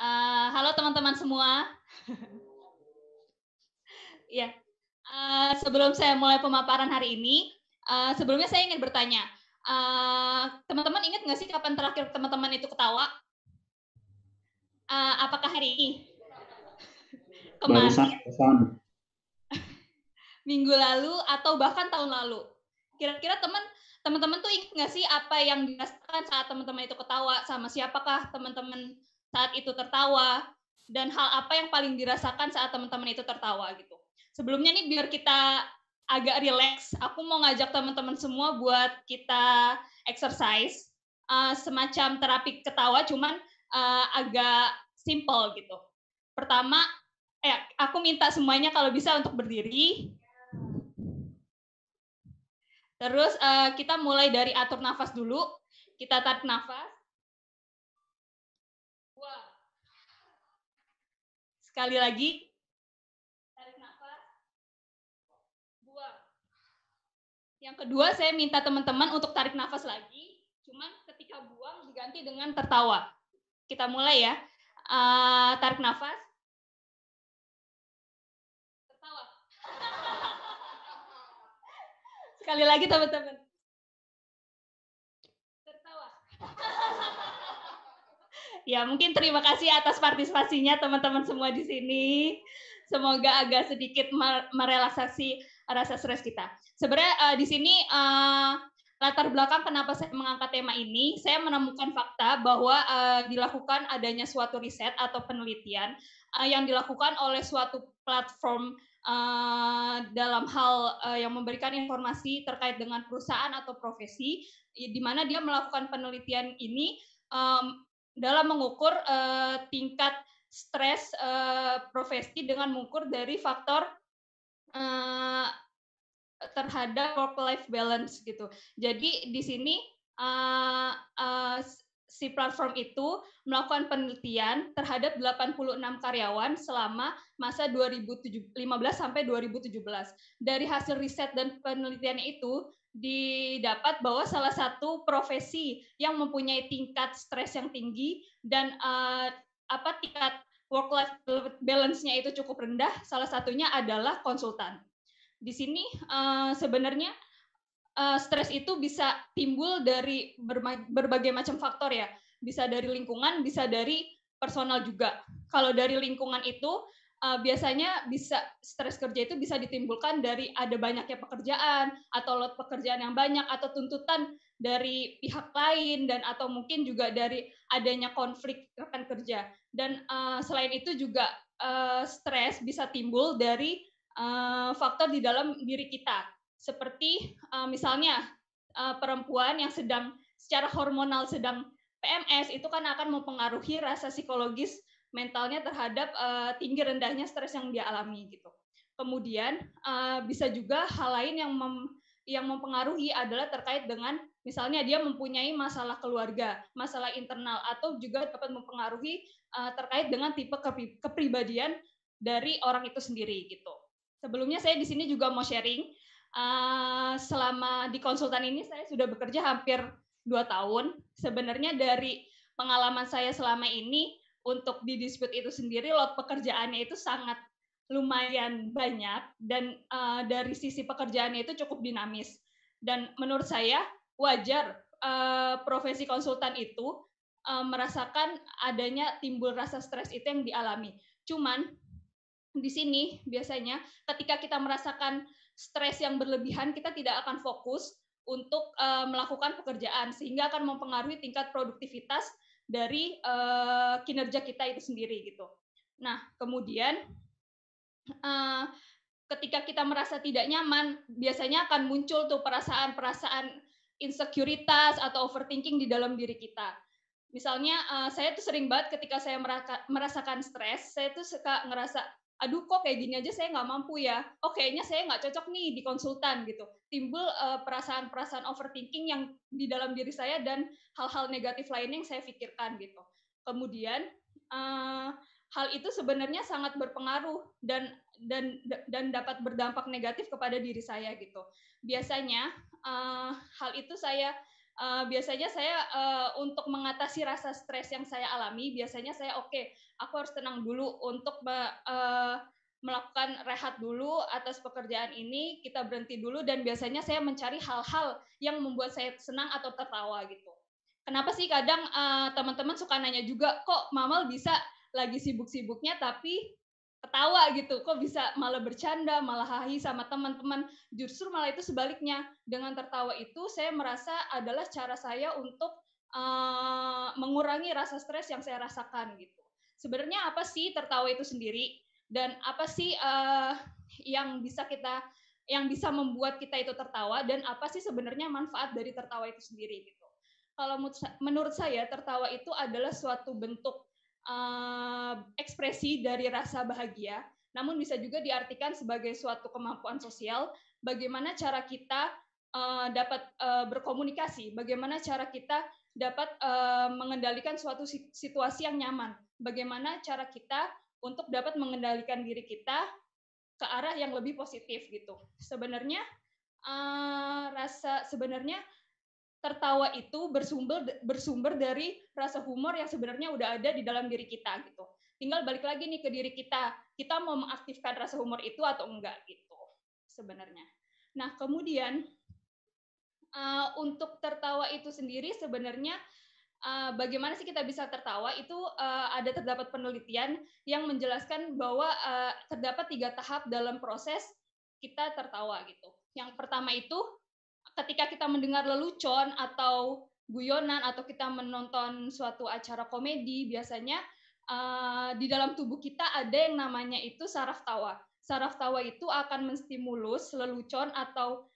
Halo teman-teman semua. Ya, sebelum saya mulai pemaparan hari ini, sebelumnya saya ingin bertanya, teman-teman ingat nggak sih kapan terakhir teman-teman itu ketawa? Apakah hari ini? Kemarin, Barusan. minggu lalu, atau bahkan tahun lalu? Kira-kira teman-teman tuh ingat nggak sih apa yang dirasakan saat teman-teman itu ketawa? Sama siapakah teman-teman saat itu tertawa? Dan hal apa yang paling dirasakan saat teman-teman itu tertawa gitu? Sebelumnya nih biar kita agak rileks, aku mau ngajak teman-teman semua buat kita exercise, semacam terapi ketawa, cuman agak simple gitu. Pertama, aku minta semuanya kalau bisa untuk berdiri. Terus kita mulai dari atur nafas dulu. Kita tarik nafas. Buang. Sekali lagi. Tarik nafas. Buang. Yang kedua, saya minta teman-teman untuk tarik nafas lagi. Cuman ketika buang diganti dengan tertawa. Kita mulai ya. Tarik nafas. Tertawa. Sekali lagi teman-teman. Tertawa. Ya, mungkin terima kasih atas partisipasinya teman-teman semua di sini. Semoga agak sedikit merelaksasi rasa stres kita. Sebenarnya di sini latar belakang kenapa saya mengangkat tema ini, saya menemukan fakta bahwa dilakukan adanya suatu riset atau penelitian yang dilakukan oleh suatu platform dalam hal yang memberikan informasi terkait dengan perusahaan atau profesi, di mana dia melakukan penelitian ini dalam mengukur tingkat stres profesi dengan mengukur dari faktor terhadap work-life balance gitu. Jadi di sini si platform itu melakukan penelitian terhadap 86 karyawan selama masa 2015 sampai 2017. Dari hasil riset dan penelitiannya itu didapat bahwa salah satu profesi yang mempunyai tingkat stres yang tinggi dan tingkat work-life balance-nya itu cukup rendah, salah satunya adalah konsultan. Di sini sebenarnya stres itu bisa timbul dari berbagai macam faktor ya. Bisa dari lingkungan, bisa dari personal juga. Kalau dari lingkungan itu biasanya bisa stres kerja itu bisa ditimbulkan dari ada banyaknya pekerjaan atau load pekerjaan yang banyak atau tuntutan dari pihak lain dan atau mungkin juga dari adanya konflik rekan kerja. Dan selain itu juga stres bisa timbul dari faktor di dalam diri kita. Seperti misalnya perempuan yang sedang secara hormonal sedang PMS itu kan akan mempengaruhi rasa psikologis mentalnya terhadap tinggi rendahnya stres yang dia alami gitu. Kemudian bisa juga hal lain yang mempengaruhi adalah terkait dengan misalnya dia mempunyai masalah keluarga, masalah internal atau juga dapat mempengaruhi terkait dengan tipe kepribadian dari orang itu sendiri gitu. Sebelumnya saya di sini juga mau sharing. Selama di konsultan ini saya sudah bekerja hampir 2 tahun. Sebenarnya dari pengalaman saya selama ini untuk di dispute itu sendiri load pekerjaannya itu sangat lumayan banyak dan dari sisi pekerjaannya itu cukup dinamis. Dan menurut saya wajar profesi konsultan itu merasakan adanya timbul rasa stres itu yang dialami. Cuman di sini biasanya ketika kita merasakan stres yang berlebihan, kita tidak akan fokus untuk melakukan pekerjaan sehingga akan mempengaruhi tingkat produktivitas dari kinerja kita itu sendiri gitu. Nah, kemudian ketika kita merasa tidak nyaman, biasanya akan muncul tuh perasaan-perasaan insekuritas atau overthinking di dalam diri kita. Misalnya saya tuh sering banget ketika saya merasakan stres, saya tuh suka ngerasa, aduh kok kayak gini aja saya nggak mampu ya, oh kayaknya saya nggak cocok nih di konsultan gitu. Timbul perasaan-perasaan overthinking yang di dalam diri saya dan hal-hal negatif lainnya yang saya pikirkan gitu. Kemudian hal itu sebenarnya sangat berpengaruh dan dapat berdampak negatif kepada diri saya gitu. Biasanya hal itu saya biasanya saya untuk mengatasi rasa stres yang saya alami, biasanya saya aku harus tenang dulu untuk melakukan rehat dulu atas pekerjaan ini, kita berhenti dulu dan biasanya saya mencari hal-hal yang membuat saya senang atau tertawa gitu. Kenapa sih kadang teman-teman suka nanya juga, kok Mamel bisa lagi sibuk-sibuknya tapi ketawa gitu, kok bisa malah bercanda, malah hahi sama teman-teman. Justru malah itu sebaliknya, dengan tertawa itu saya merasa adalah cara saya untuk mengurangi rasa stres yang saya rasakan gitu. Sebenarnya apa sih tertawa itu sendiri dan apa sih yang bisa membuat kita itu tertawa dan apa sih sebenarnya manfaat dari tertawa itu sendiri gitu. Kalau menurut saya tertawa itu adalah suatu bentuk ekspresi dari rasa bahagia, namun bisa juga diartikan sebagai suatu kemampuan sosial, bagaimana cara kita dapat berkomunikasi, bagaimana cara kita dapat mengendalikan suatu situasi yang nyaman, bagaimana cara kita untuk dapat mengendalikan diri kita ke arah yang lebih positif gitu. Sebenarnya sebenarnya tertawa itu bersumber dari rasa humor yang sebenarnya udah ada di dalam diri kita gitu. Tinggal balik lagi nih ke diri kita mau mengaktifkan rasa humor itu atau enggak gitu sebenarnya. Nah kemudian untuk tertawa itu sendiri sebenarnya bagaimana sih kita bisa tertawa itu terdapat penelitian yang menjelaskan bahwa terdapat 3 tahap dalam proses kita tertawa gitu. Yang pertama itu ketika kita mendengar lelucon atau guyonan atau kita menonton suatu acara komedi, biasanya di dalam tubuh kita ada yang namanya itu saraf tawa. Saraf tawa itu akan menstimulus lelucon atau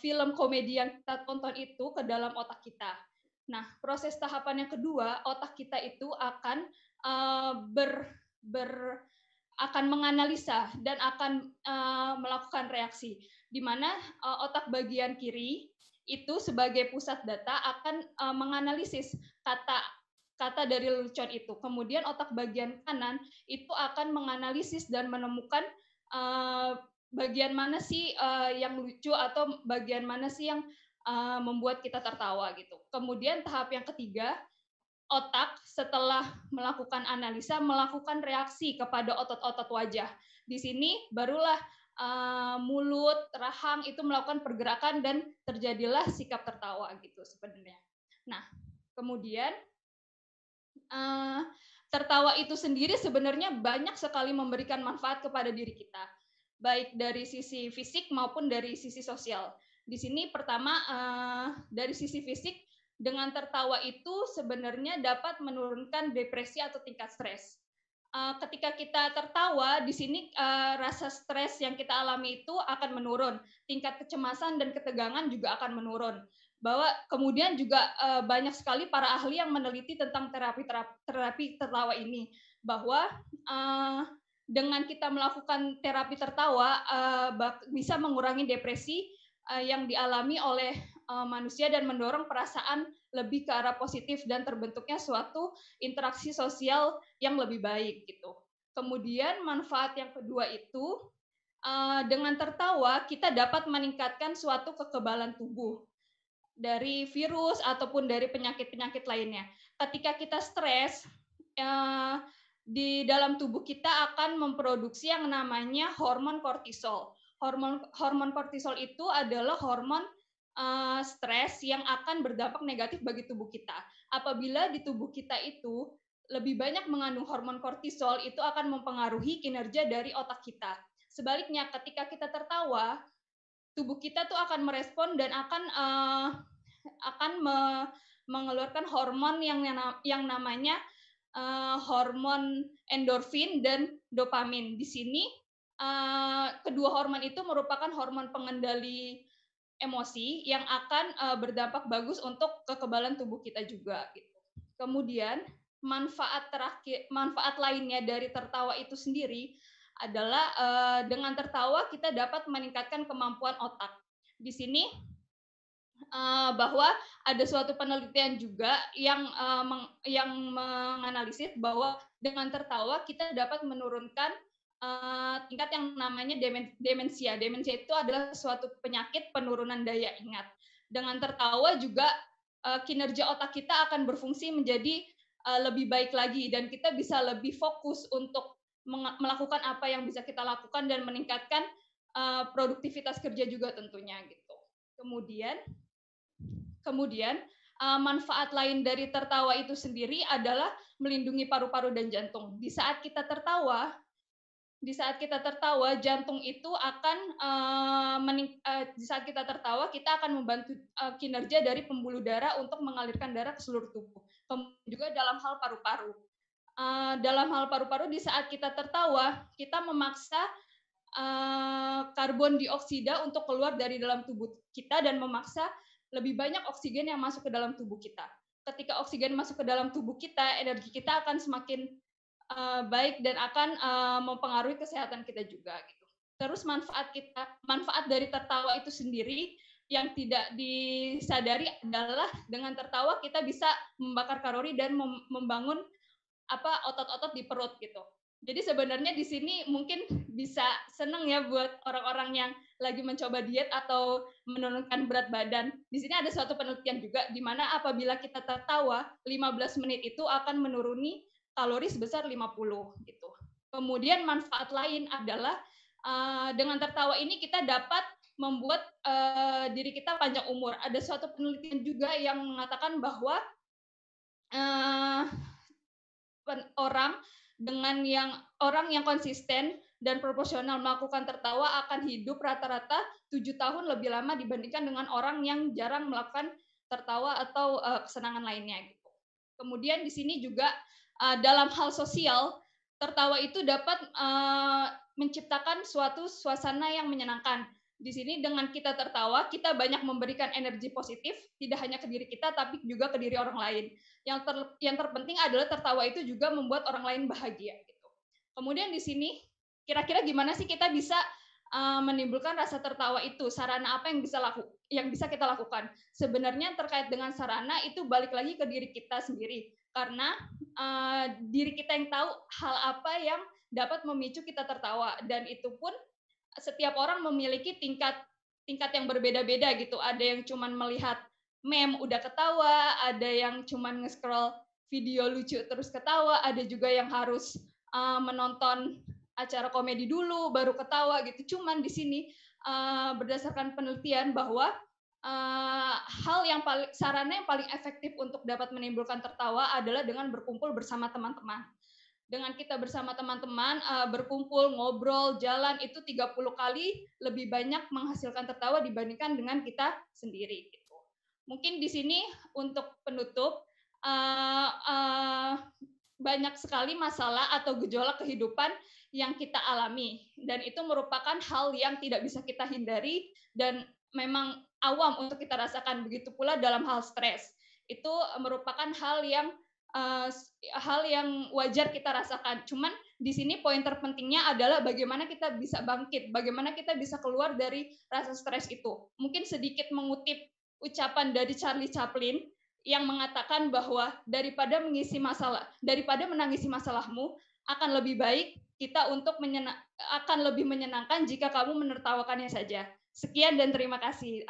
film komedi yang kita tonton itu ke dalam otak kita. Nah, proses tahapan yang kedua, otak kita itu akan akan menganalisa dan akan melakukan reaksi, di mana otak bagian kiri itu sebagai pusat data akan menganalisis kata dari lelucon itu. Kemudian otak bagian kanan itu akan menganalisis dan menemukan bagian mana sih yang lucu atau bagian mana sih yang membuat kita tertawa gitu. Kemudian tahap yang ketiga, otak setelah melakukan analisa melakukan reaksi kepada otot-otot wajah. Di sini barulah mulut, rahang itu melakukan pergerakan dan terjadilah sikap tertawa gitu sebenarnya. Nah, kemudian tertawa itu sendiri sebenarnya banyak sekali memberikan manfaat kepada diri kita, baik dari sisi fisik maupun dari sisi sosial. Di sini pertama dari sisi fisik, dengan tertawa itu sebenarnya dapat menurunkan depresi atau tingkat stres. Ketika kita tertawa, di sini rasa stres yang kita alami itu akan menurun, tingkat kecemasan dan ketegangan juga akan menurun. Bahwa kemudian juga banyak sekali para ahli yang meneliti tentang terapi tertawa ini, bahwa dengan kita melakukan terapi tertawa bisa mengurangi depresi yang dialami oleh manusia dan mendorong perasaan lebih ke arah positif dan terbentuknya suatu interaksi sosial yang lebih baik gitu. Kemudian manfaat yang kedua itu dengan tertawa kita dapat meningkatkan suatu kekebalan tubuh dari virus ataupun dari penyakit-penyakit lainnya. Ketika kita stres, di dalam tubuh kita akan memproduksi yang namanya hormon kortisol. Hormon kortisol itu adalah hormon stres yang akan berdampak negatif bagi tubuh kita. Apabila di tubuh kita itu lebih banyak mengandung hormon kortisol, itu akan mempengaruhi kinerja dari otak kita. Sebaliknya, ketika kita tertawa, tubuh kita tuh akan merespon dan akan mengeluarkan hormon yang namanya hormon endorfin dan dopamin. Di sini kedua hormon itu merupakan hormon pengendali emosi yang akan berdampak bagus untuk kekebalan tubuh kita juga gitu. Kemudian manfaat lainnya dari tertawa itu sendiri adalah dengan tertawa kita dapat meningkatkan kemampuan otak. Di sini bahwa ada suatu penelitian juga yang menganalisis bahwa dengan tertawa kita dapat menurunkan tingkat yang namanya demensia. Demensia itu adalah suatu penyakit penurunan daya ingat. Dengan tertawa juga kinerja otak kita akan berfungsi menjadi lebih baik lagi dan kita bisa lebih fokus untuk melakukan apa yang bisa kita lakukan dan meningkatkan produktivitas kerja juga tentunya gitu. Kemudian Kemudian, manfaat lain dari tertawa itu sendiri adalah melindungi paru-paru dan jantung. Di saat kita tertawa, jantung itu akan di saat kita tertawa, kita akan membantu kinerja dari pembuluh darah untuk mengalirkan darah ke seluruh tubuh. Kemudian juga dalam hal paru-paru. Dalam hal paru-paru, di saat kita tertawa, kita memaksa karbon dioksida untuk keluar dari dalam tubuh kita dan memaksa lebih banyak oksigen yang masuk ke dalam tubuh kita. Ketika oksigen masuk ke dalam tubuh kita, energi kita akan semakin baik dan akan mempengaruhi kesehatan kita juga gitu. Terus manfaat dari tertawa itu sendiri yang tidak disadari adalah dengan tertawa kita bisa membakar kalori dan membangun otot-otot di perut gitu. Jadi sebenarnya di sini mungkin bisa seneng ya buat orang-orang yang lagi mencoba diet atau menurunkan berat badan. Di sini ada suatu penelitian juga di mana apabila kita tertawa 15 menit itu akan menuruni kalori sebesar 50 gitu. Kemudian manfaat lain adalah dengan tertawa ini kita dapat membuat diri kita panjang umur. Ada suatu penelitian juga yang mengatakan bahwa orang yang konsisten dan proporsional melakukan tertawa akan hidup rata-rata 7 tahun lebih lama dibandingkan dengan orang yang jarang melakukan tertawa atau kesenangan lainnya gitu. Kemudian di sini juga dalam hal sosial, tertawa itu dapat menciptakan suatu suasana yang menyenangkan. Di sini dengan kita tertawa, kita banyak memberikan energi positif, tidak hanya ke diri kita, tapi juga ke diri orang lain. Yang terpenting adalah tertawa itu juga membuat orang lain bahagia. Gitu. Kemudian di sini, kira-kira gimana sih kita bisa menimbulkan rasa tertawa itu? Sarana apa yang bisa kita lakukan? Sebenarnya terkait dengan sarana itu balik lagi ke diri kita sendiri. Karena diri kita yang tahu hal apa yang dapat memicu kita tertawa. Dan itu pun setiap orang memiliki tingkat yang berbeda-beda gitu. Ada yang cuman melihat meme udah ketawa, ada yang cuman nge-scroll video lucu terus ketawa, ada juga yang harus menonton acara komedi dulu baru ketawa gitu. Cuman di sini berdasarkan penelitian bahwa sarana yang paling efektif untuk dapat menimbulkan tertawa adalah dengan berkumpul bersama teman-teman. Dengan kita bersama teman-teman berkumpul, ngobrol, jalan itu 30 kali lebih banyak menghasilkan tertawa dibandingkan dengan kita sendiri gitu. Mungkin di sini untuk penutup banyak sekali masalah atau gejolak kehidupan yang kita alami dan itu merupakan hal yang tidak bisa kita hindari dan memang awam untuk kita rasakan. Begitu pula dalam hal stres. Itu merupakan hal yang wajar kita rasakan. Cuman di sini poin terpentingnya adalah bagaimana kita bisa bangkit, bagaimana kita bisa keluar dari rasa stres itu. Mungkin sedikit mengutip ucapan dari Charlie Chaplin yang mengatakan bahwa daripada menangisi masalahmu, akan lebih baik kita akan lebih menyenangkan jika kamu menertawakannya saja. Sekian dan terima kasih.